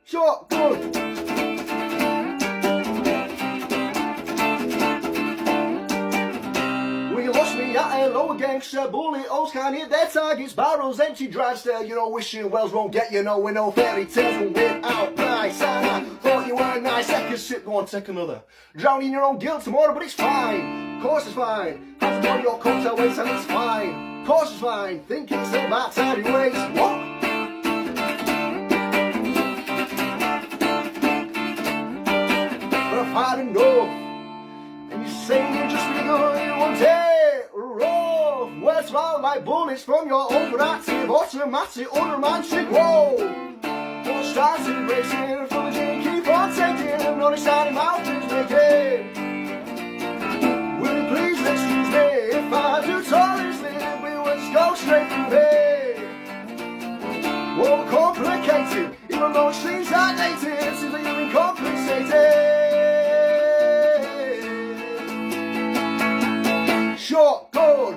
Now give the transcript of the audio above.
Shotgun. We lost me at a lower gangster, bullet holes can't hit their targets, barrels empty, dragster. You know, wishing wells won't get you nowhere, no fairy tales will without price. And I thought you were nice, second sip, go on, take another. Drowning your own guilt tomorrow, but it's fine. Of course it's fine. Have to your cocktail waste and it's fine. Of course it's fine. Think it's about time you waste. What? Had enough, and you say you just begun one day rough. Where's all my bullets from your overactive automatic unromantic? Whoa, don't start racing from the gin, keep on taking on the side of mountains making. Will you please excuse me if I do totally slip? We will just go straight through here. Whoa, complicated, even though it seems outdated, it seems like you've been compensated. Shotgun.